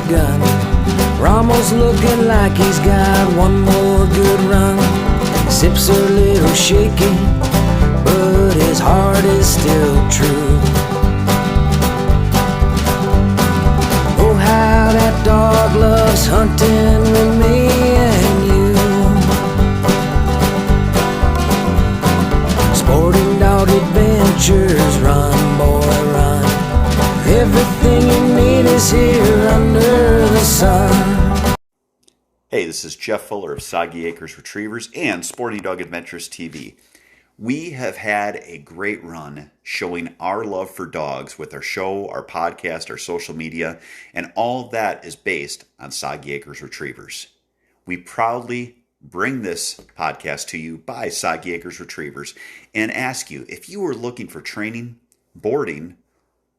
gun. Ramos looking like he's got one more good run. His hips are a little shaky, but his heart is still true. Oh, how that dog loves hunting with me and you. Sporting Dog Adventures, run boy run. Everything you need is here under the sun. Hey, this is Jeff Fuller of Soggy Acres Retrievers and Sporting Dog Adventures TV. We have had a great run showing our love for dogs with our show, our podcast, our social media, and all of that is based on Soggy Acres Retrievers. We proudly bring this podcast to you by Soggy Acres Retrievers and ask you, if you are looking for training, boarding,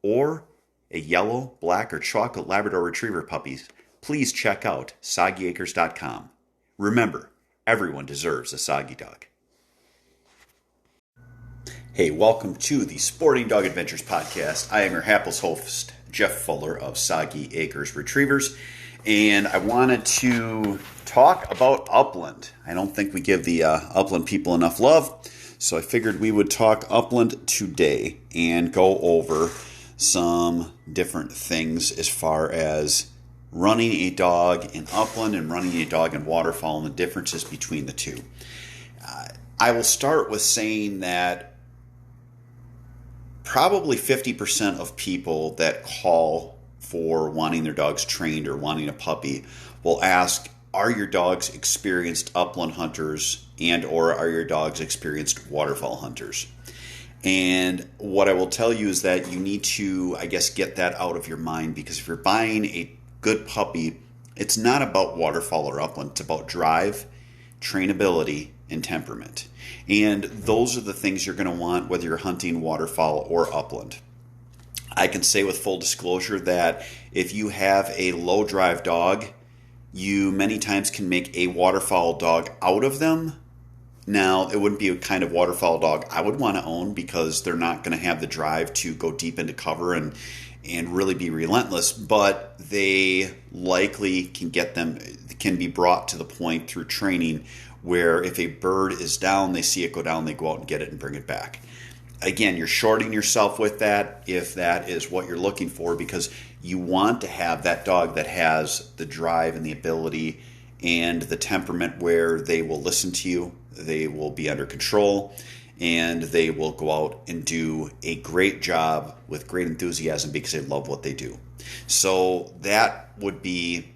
or a yellow, black, or chocolate Labrador Retriever puppies, please check out soggyacres.com. Remember, everyone deserves a soggy dog. Hey, welcome to the Sporting Dog Adventures podcast. I am your hapless host, Jeff Fuller of Soggy Acres Retrievers, and I wanted to talk about Upland. I don't think we give the Upland people enough love, so I figured we would talk Upland today and go over some different things as far as running a dog in Upland and running a dog in Waterfowl and the differences between the two. I will start with saying that probably 50% of people that call for wanting their dogs trained or wanting a puppy will ask, are your dogs experienced upland hunters and or are your dogs experienced waterfowl hunters? And what I will tell you is that you need to, I guess, get that out of your mind, because if you're buying a good puppy, it's not about waterfowl or upland. It's about drive, trainability, and temperament. And those are the things you're going to want whether you're hunting waterfowl or upland. I can say with full disclosure that if you have a low drive dog, you many times can make a waterfowl dog out of them. Now, it wouldn't be a kind of waterfowl dog I would want to own, because they're not going to have the drive to go deep into cover and really be relentless, but they likely can be brought to the point through training where if a bird is down, they see it go down, they go out and get it and bring it back. Again, you're shorting yourself with that if that is what you're looking for, because you want to have that dog that has the drive and the ability and the temperament where they will listen to you, they will be under control, and they will go out and do a great job with great enthusiasm because they love what they do. So that would be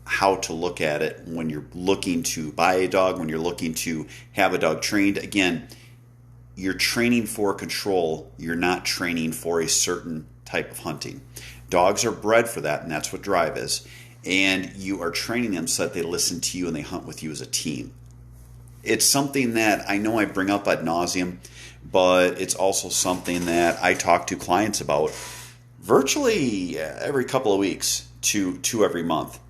how to look at it when you're looking to buy a dog, when you're looking to have a dog trained. Again, you're training for control. You're not training for a certain type of hunting. Dogs are bred for that, and that's what drive is. And you are training them so that they listen to you and they hunt with you as a team. It's something that I know I bring up ad nauseum, but it's also something that I talk to clients about virtually every couple of weeks to every month,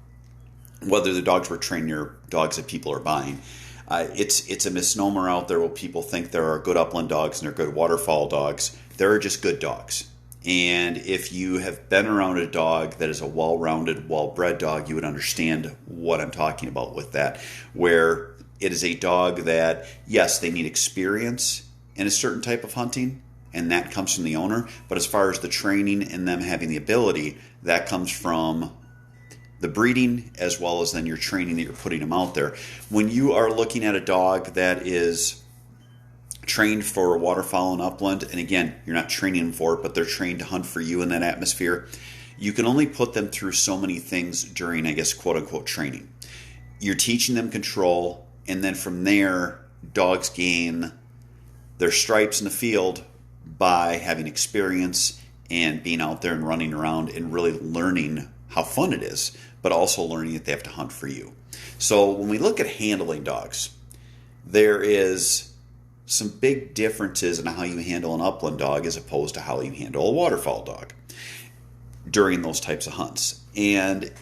whether the dogs we're training or dogs that people are buying. It's a misnomer out there where people think there are good upland dogs and there are good waterfowl dogs. There are just good dogs. And if you have been around a dog that is a well-rounded, well-bred dog, you would understand what I'm talking about with that, where it is a dog that, yes, they need experience in a certain type of hunting, and that comes from the owner. But as far as the training and them having the ability, that comes from the breeding as well as then your training that you're putting them out there. When you are looking at a dog that is trained for waterfowl and upland, and again, you're not training them for it, but they're trained to hunt for you in that atmosphere, you can only put them through so many things during, I guess, quote-unquote training. You're teaching them control, and then from there, dogs gain their stripes in the field by having experience and being out there and running around and really learning how fun it is, but also learning that they have to hunt for you. So when we look at handling dogs, there is some big differences in how you handle an upland dog as opposed to how you handle a waterfowl dog during those types of hunts. And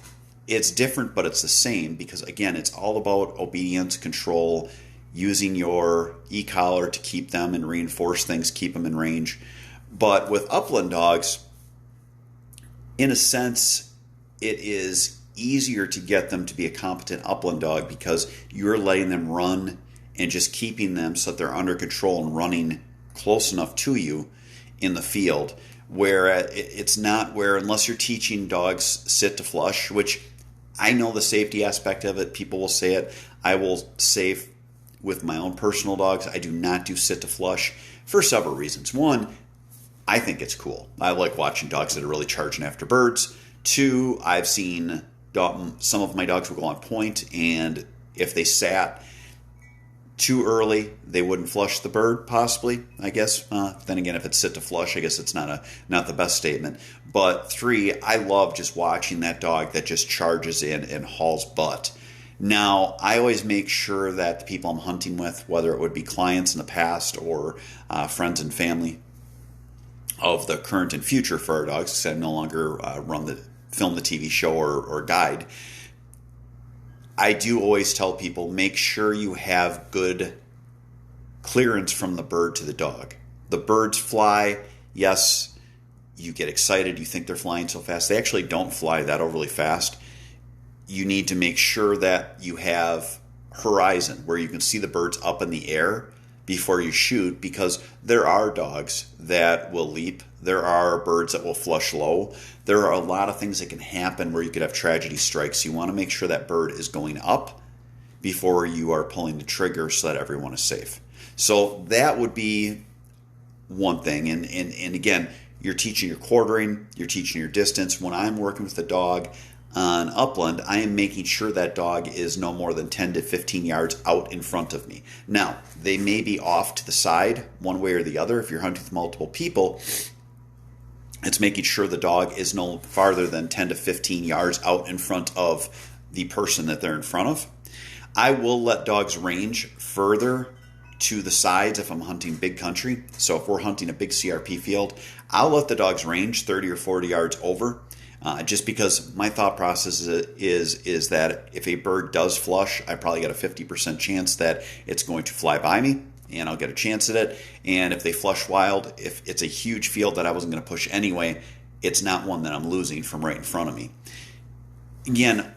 it's different, but it's the same, because again, it's all about obedience, control, using your e-collar to keep them and reinforce things, keep them in range. But with upland dogs, in a sense, it is easier to get them to be a competent upland dog because you're letting them run and just keeping them so that they're under control and running close enough to you in the field. Where it's not where, unless you're teaching dogs sit to flush, which I know the safety aspect of it, people will say it. I will say with my own personal dogs, I do not do sit to flush for several reasons. One, I think it's cool. I like watching dogs that are really charging after birds. Two, I've seen some of my dogs will go on point, and if they sat too early, they wouldn't flush the bird, possibly, I guess. Then again, if it's sit to flush, I guess it's not the best statement. But three, I love just watching that dog that just charges in and hauls butt. Now, I always make sure that the people I'm hunting with, whether it would be clients in the past or friends and family of the current and future for our dogs, because I no longer film the TV show or guide, I do always tell people, make sure you have good clearance from the bird to the dog. The birds fly. Yes, you get excited. You think they're flying so fast. They actually don't fly that overly fast. You need to make sure that you have horizon where you can see the birds up in the air before you shoot, because there are dogs that will leap. There are birds that will flush low. There are a lot of things that can happen where you could have tragedy strikes. You want to make sure that bird is going up before you are pulling the trigger so that everyone is safe. So that would be one thing. And again, you're teaching your quartering, you're teaching your distance. When I'm working with a dog on Upland, I am making sure that dog is no more than 10 to 15 yards out in front of me. Now, they may be off to the side one way or the other. If you're hunting with multiple people, it's making sure the dog is no farther than 10 to 15 yards out in front of the person that they're in front of. I will let dogs range further to the sides if I'm hunting big country. So if we're hunting a big CRP field, I'll let the dogs range 30 or 40 yards over. Just because my thought process is that if a bird does flush, I probably got a 50% chance that it's going to fly by me, and I'll get a chance at it. And if they flush wild, if it's a huge field that I wasn't going to push anyway, it's not one that I'm losing from right in front of me. Again,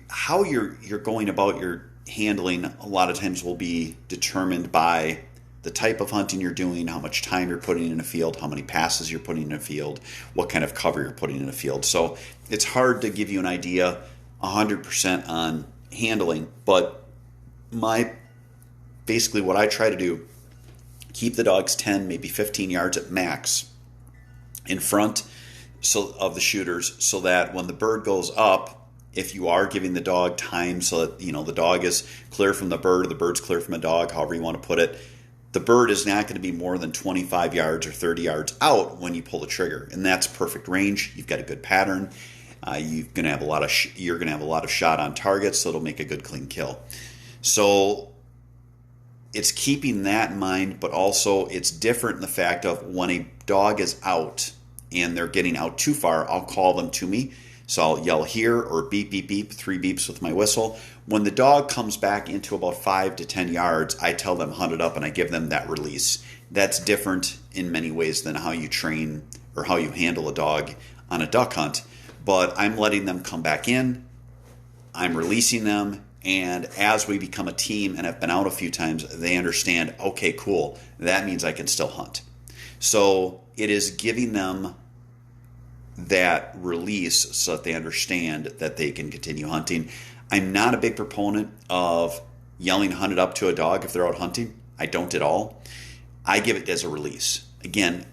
how you're going about your handling a lot of times will be determined by the type of hunting you're doing, how much time you're putting in a field, how many passes you're putting in a field, what kind of cover you're putting in a field. So it's hard to give you an idea 100% on handling, but basically what I try to do, keep the dogs 10, maybe 15 yards at max in front of the shooters, so that when the bird goes up, if you are giving the dog time so that the dog is clear from the bird or the bird's clear from the dog, however you want to put it, the bird is not going to be more than 25 yards or 30 yards out when you pull the trigger, and that's perfect range. You've got a good pattern. You're going to have a lot of shot on target, so it'll make a good clean kill. So it's keeping that in mind, but also it's different in the fact of when a dog is out and they're getting out too far, I'll call them to me. So I'll yell here or beep, beep, beep, 3 beeps with my whistle. When the dog comes back into about 5 to 10 yards, I tell them hunt it up and I give them that release. That's different in many ways than how you train or how you handle a dog on a duck hunt. But I'm letting them come back in, I'm releasing them, and as we become a team and have been out a few times, they understand, okay, cool, that means I can still hunt. So it is giving them that release so that they understand that they can continue hunting. I'm not a big proponent of yelling hunt it up to a dog if they're out hunting. I don't at all. I give it as a release. Again,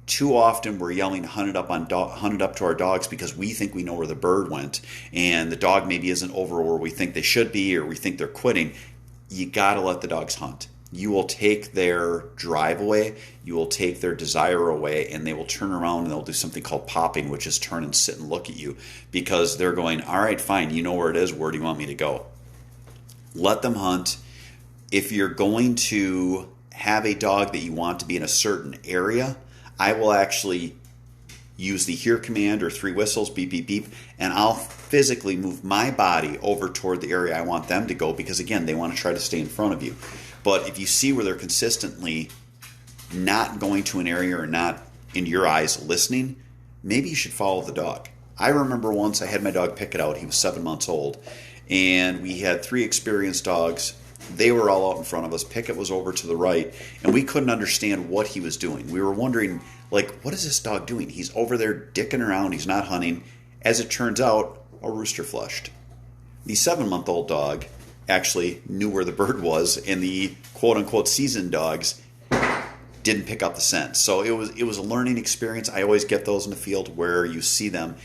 too often we're yelling hunt it up to our dogs because we think we know where the bird went, and the dog maybe isn't over where we think they should be, or we think they're quitting. You got to let the dogs hunt. You will take their drive away, you will take their desire away, and they will turn around and they'll do something called popping, which is turn and sit and look at you, because they're going, all right, fine, you know where it is, where do you want me to go? Let them hunt. If you're going to have a dog that you want to be in a certain area, I will actually use the here command or 3 whistles, beep, beep, beep, and I'll physically move my body over toward the area I want them to go, because again, they want to try to stay in front of you. But if you see where they're consistently not going to an area or not, in your eyes, listening, maybe you should follow the dog. I remember once I had my dog Pick It out. He was 7 months old, and we had 3 experienced dogs. They were all out in front of us. Pickett was over to the right, and we couldn't understand what he was doing. We were wondering, like, what is this dog doing? He's over there dicking around. He's not hunting. As it turns out, a rooster flushed. The 7-month-old dog actually knew where the bird was, and the quote-unquote seasoned dogs didn't pick up the scent. So it was a learning experience. I always get those in the field where you see them.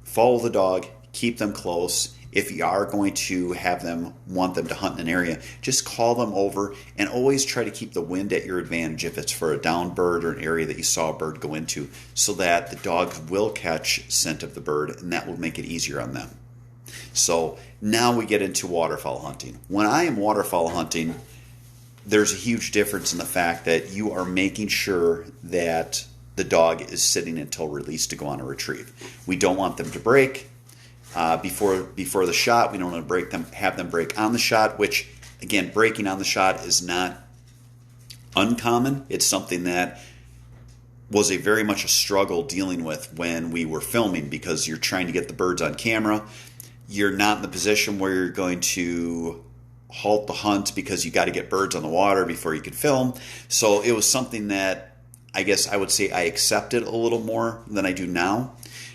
Follow the dog. Keep them close. If you are going to want them to hunt in an area, just call them over and always try to keep the wind at your advantage if it's for a downed bird or an area that you saw a bird go into, so that the dogs will catch scent of the bird, and that will make it easier on them. So now we get into waterfowl hunting. When I am waterfowl hunting, there's a huge difference in the fact that you are making sure that the dog is sitting until released to go on a retrieve. We don't want them to break. Before the shot, we don't want to have them break on the shot, which, again, breaking on the shot is not uncommon. It's something that was very much a struggle dealing with when we were filming, because you're trying to get the birds on camera. You're not in the position where you're going to halt the hunt because you got to get birds on the water before you can film. So it was something that I guess I would say I accepted a little more than I do now.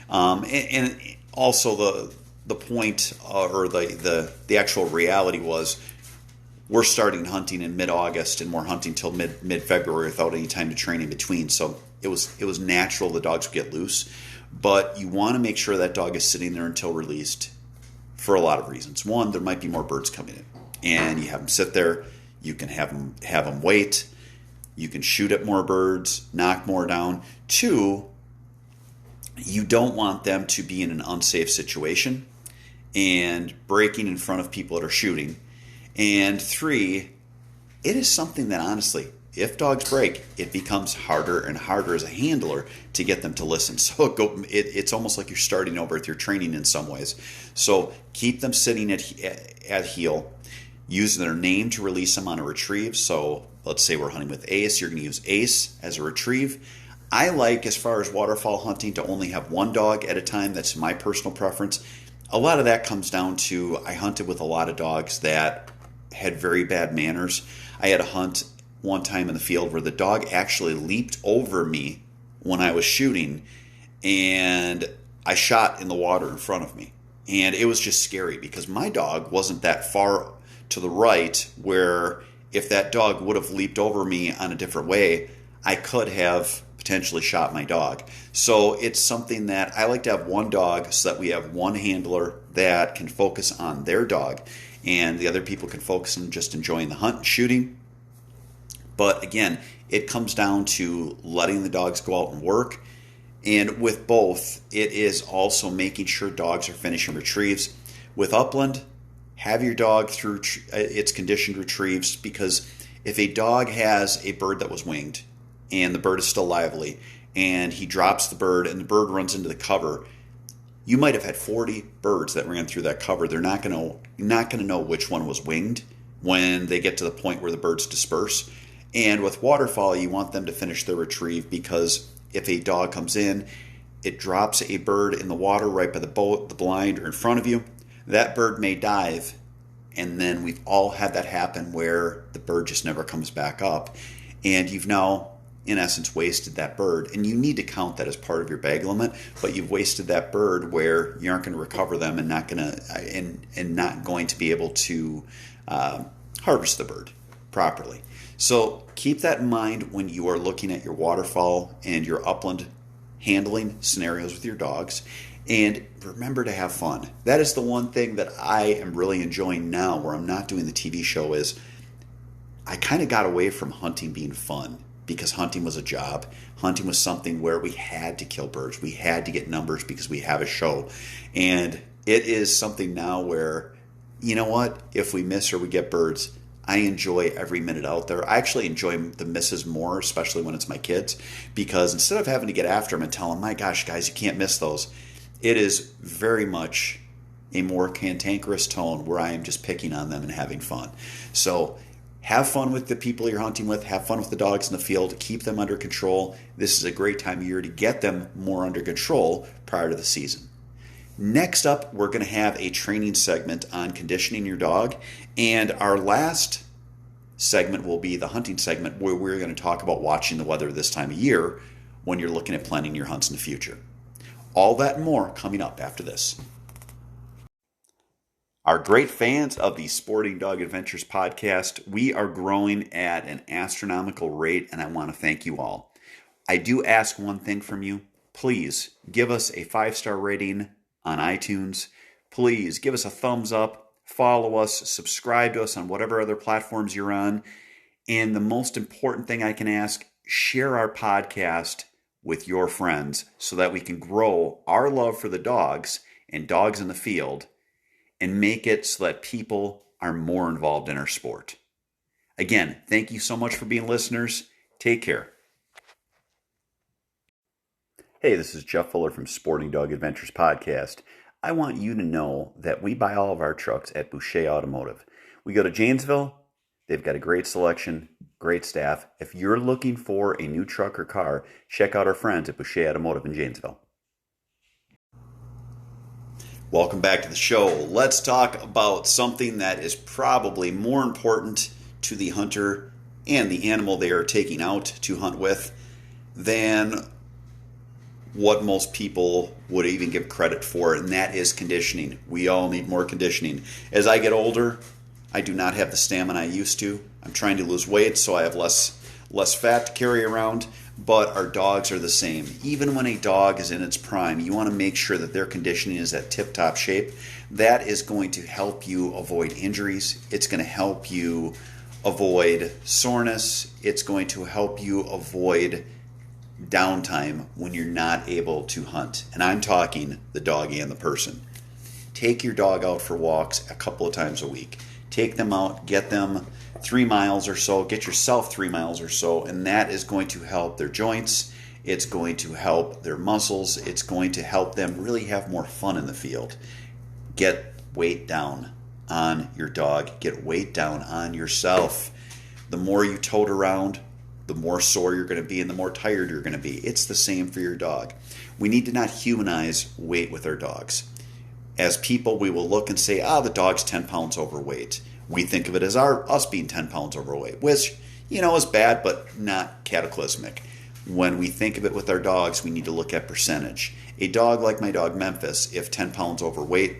And also the point or the actual reality was we're starting hunting in mid-August, and we're hunting till mid-February without any time to train in between. So it was natural the dogs would get loose, but you want to make sure that dog is sitting there until released for a lot of reasons. One, there might be more birds coming in, and you have them sit there. You can have them wait. You can shoot at more birds, knock more down. Two, you don't want them to be in an unsafe situation and breaking in front of people that are shooting. And three, it is something that, honestly, if dogs break, it becomes harder and harder as a handler to get them to listen. So it's almost like you're starting over with your training in some ways. So keep them sitting at heel, use their name to release them on a retrieve. So let's say we're hunting with Ace. You're going to use Ace as a retrieve. I like, as far as waterfowl hunting, to only have one dog at a time. That's my personal preference. A lot of that comes down to I hunted with a lot of dogs that had very bad manners. I had a hunt one time in the field where the dog actually leaped over me when I was shooting, and I shot in the water in front of me. And it was just scary because my dog wasn't that far to the right where if that dog would have leaped over me on a different way, I could have potentially shot my dog. So it's something that I like to have one dog so that we have one handler that can focus on their dog, and the other people can focus on just enjoying the hunt and shooting. But again, it comes down to letting the dogs go out and work. And with both, it is also making sure dogs are finishing retrieves. With Upland, have your dog through its conditioned retrieves, because if a dog has a bird that was winged and the bird is still lively and he drops the bird and the bird runs into the cover, you might have had 40 birds that ran through that cover. You're not going to know which one was winged when they get to the point where the birds disperse. And with waterfowl, you want them to finish their retrieve, because if a dog comes in, it drops a bird in the water right by the boat, the blind, or in front of you, that bird may dive, and then we've all had that happen where the bird just never comes back up, and you've now, in essence, wasted that bird. And you need to count that as part of your bag limit, but you've wasted that bird where you aren't going to recover them and not going to be able to harvest the bird properly. So keep that in mind when you are looking at your waterfowl and your upland handling scenarios with your dogs. And remember to have fun. That is the one thing that I am really enjoying now, where I'm not doing the TV show, is I kind of got away from hunting being fun, because hunting was a job. Hunting was something where we had to kill birds. We had to get numbers because we have a show. And it is something now where, you know what, if we miss or we get birds, I enjoy every minute out there. I actually enjoy the misses more, especially when it's my kids, because instead of having to get after them and tell them, my gosh, guys, you can't miss those, it is very much a more cantankerous tone where I am just picking on them and having fun. So have fun with the people you're hunting with. Have fun with the dogs in the field. Keep them under control. This is a great time of year to get them more under control prior to the season. Next up, we're going to have a training segment on conditioning your dog. And our last segment will be the hunting segment, where we're going to talk about watching the weather this time of year when you're looking at planning your hunts in the future. All that and more coming up after this. Our great fans of the Sporting Dog Adventures podcast, we are growing at an astronomical rate, and I want to thank you all. I do ask one thing from you. Please give us a 5-star rating on iTunes. Please give us a thumbs up, follow us, subscribe to us on whatever other platforms you're on. And the most important thing I can ask, share our podcast with your friends so that we can grow our love for the dogs and dogs in the field and make it so that people are more involved in our sport. Again, thank you so much for being listeners. Take care. Hey, this is Jeff Fuller from Sporting Dog Adventures Podcast. I want you to know that we buy all of our trucks at Boucher Automotive. We go to Janesville. They've got a great selection, great staff. If you're looking for a new truck or car, check out our friends at Boucher Automotive in Janesville. Welcome back to the show. Let's talk about something that is probably more important to the hunter and the animal they are taking out to hunt with than what most people would even give credit for, and that is conditioning. We all need more conditioning. As I get older, I do not have the stamina I used to. I'm trying to lose weight, so I have less fat to carry around, but our dogs are the same. Even when a dog is in its prime, you want to make sure that their conditioning is at tip-top shape. That is going to help you avoid injuries. It's going to help you avoid soreness. It's going to help you avoid downtime when you're not able to hunt. And I'm talking the dog and the person. Take your dog out for walks a couple of times a week. Take them out, get them 3 miles or so, get yourself 3 miles or so, and that is going to help their joints. It's going to help their muscles. It's going to help them really have more fun in the field. Get weight down on your dog. Get weight down on yourself. The more you tote around, the more sore you're going to be and the more tired you're going to be. It's the same for your dog. We need to not humanize weight with our dogs. As people, we will look and say, the dog's 10 pounds overweight. We think of it as us being 10 pounds overweight, which, is bad, but not cataclysmic. When we think of it with our dogs, we need to look at percentage. A dog like my dog Memphis, if 10 pounds overweight,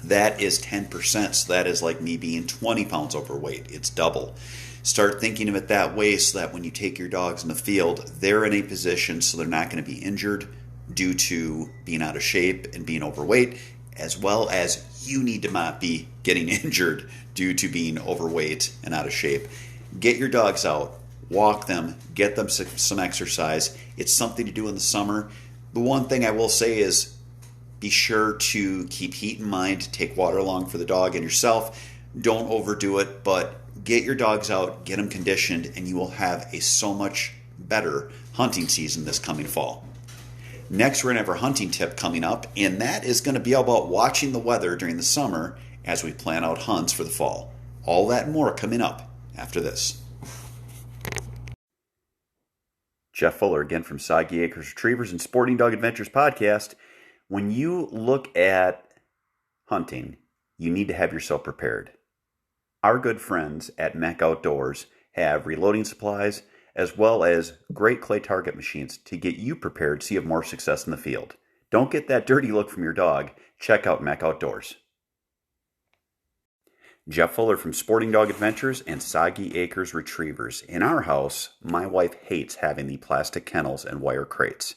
that is 10%. So that is like me being 20 pounds overweight. It's double. Start thinking of it that way so that when you take your dogs in the field, they're in a position so they're not going to be injured due to being out of shape and being overweight, as well as you need to not be getting injured due to being overweight and out of shape. Get your dogs out, walk them, get them some exercise. It's something to do in the summer. The one thing I will say is be sure to keep heat in mind, take water along for the dog and yourself. Don't overdo it, but get your dogs out, get them conditioned, and you will have a so much better hunting season this coming fall. Next, we're going to have our hunting tip coming up, and that is going to be about watching the weather during the summer as we plan out hunts for the fall. All that and more coming up after this. Jeff Fuller again from Soggy Acres Retrievers and Sporting Dog Adventures podcast. When you look at hunting, you need to have yourself prepared. Our good friends at Mac Outdoors have reloading supplies as well as great clay target machines to get you prepared so you have more success in the field. Don't get that dirty look from your dog. Check out Mac Outdoors. Jeff Fuller from Sporting Dog Adventures and Soggy Acres Retrievers. In our house, my wife hates having the plastic kennels and wire crates.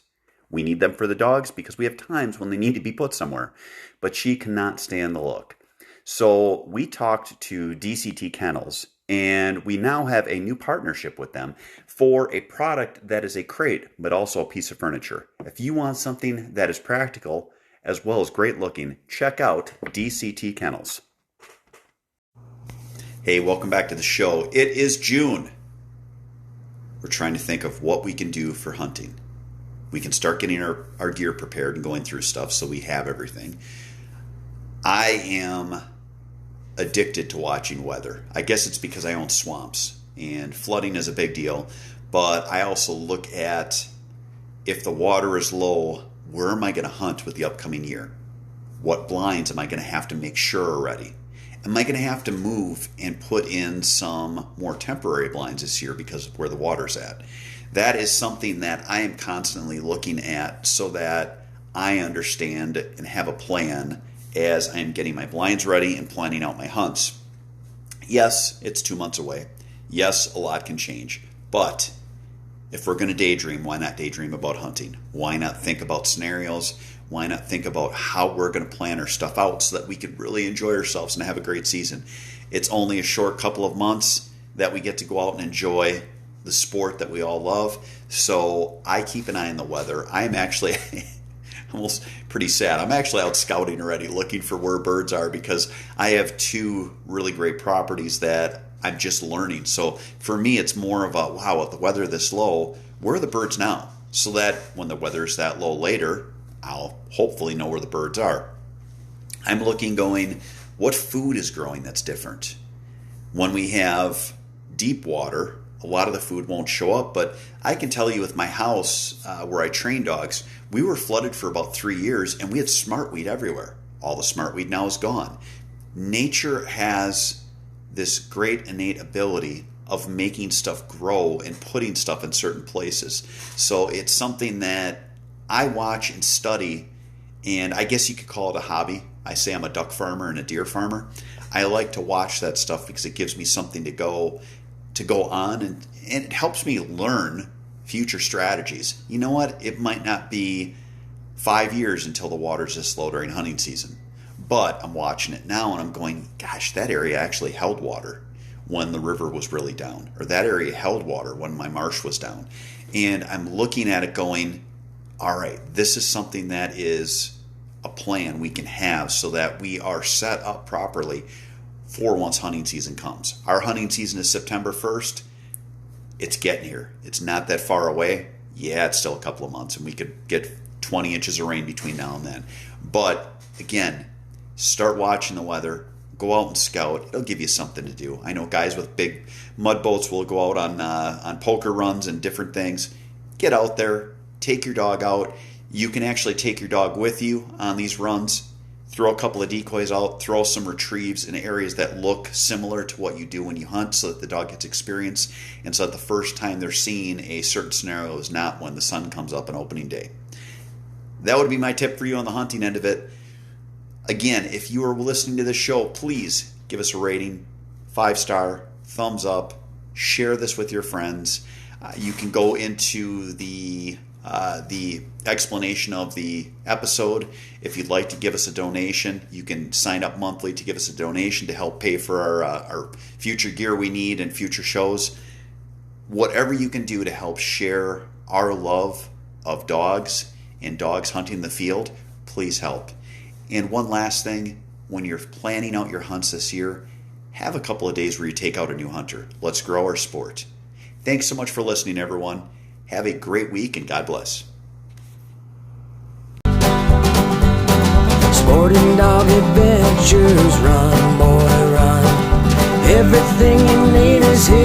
We need them for the dogs because we have times when they need to be put somewhere, but she cannot stand the look. So we talked to DCT Kennels, and we now have a new partnership with them for a product that is a crate, but also a piece of furniture. If you want something that is practical as well as great looking, check out DCT Kennels. Hey, welcome back to the show. It is June. We're trying to think of what we can do for hunting. We can start getting our gear prepared and going through stuff so we have everything. I am addicted to watching weather. I guess it's because I own swamps and flooding is a big deal, but I also look at if the water is low, where am I going to hunt with the upcoming year? What blinds am I going to have to make sure are ready? Am I going to have to move and put in some more temporary blinds this year because of where the water's at? That is something that I am constantly looking at so that I understand and have a plan as I am getting my blinds ready and planning out my hunts. Yes, it's 2 months away. Yes, a lot can change. But if we're going to daydream, why not daydream about hunting? Why not think about scenarios? Why not think about how we're going to plan our stuff out so that we could really enjoy ourselves and have a great season? It's only a short couple of months that we get to go out and enjoy the sport that we all love. So I keep an eye on the weather. I'm actually almost pretty sad. I'm actually out scouting already, looking for where birds are, because I have 2 really great properties that I'm just learning. So for me, it's more of a, wow, with the weather this low, where are the birds now? So that when the weather's that low later, I'll hopefully know where the birds are. I'm looking, going, what food is growing that's different? When we have deep water, a lot of the food won't show up, but I can tell you with my house where I train dogs, we were flooded for about 3 years and we had smartweed everywhere. All the smartweed now is gone. Nature has this great innate ability of making stuff grow and putting stuff in certain places. So it's something that I watch and study, and I guess you could call it a hobby. I say I'm a duck farmer and a deer farmer. I like to watch that stuff because it gives me something to go on, and it helps me learn future strategies. You know what? It might not be 5 years until the water's this low during hunting season, but I'm watching it now and I'm going, gosh, that area actually held water when the river was really down, or that area held water when my marsh was down. And I'm looking at it going, all right, this is something that is a plan we can have so that we are set up properly for once hunting season comes. Our hunting season is September 1st. It's getting here. It's not that far away. Yeah, it's still a couple of months, and we could get 20 inches of rain between now and then. But again, start watching the weather. Go out and scout. It'll give you something to do. I know guys with big mud boats will go out on poker runs and different things. Get out there. Take your dog out. You can actually take your dog with you on these runs. Throw a couple of decoys out. Throw some retrieves in areas that look similar to what you do when you hunt so that the dog gets experience, and so that the first time they're seeing a certain scenario is not when the sun comes up on opening day. That would be my tip for you on the hunting end of it. Again, if you are listening to this show, please give us a rating, 5-star, thumbs up, share this with your friends. You can go into the explanation of the episode. If you'd like to give us a donation, you can sign up monthly to give us a donation to help pay for our future gear we need and future shows. Whatever you can do to help share our love of dogs and dogs hunting the field, please help. And one last thing, when you're planning out your hunts this year, have a couple of days where you take out a new hunter. Let's grow our sport. Thanks so much for listening, everyone. Have a great week, and God bless. Sporting dog adventures, run, boy, run. Everything you need is here.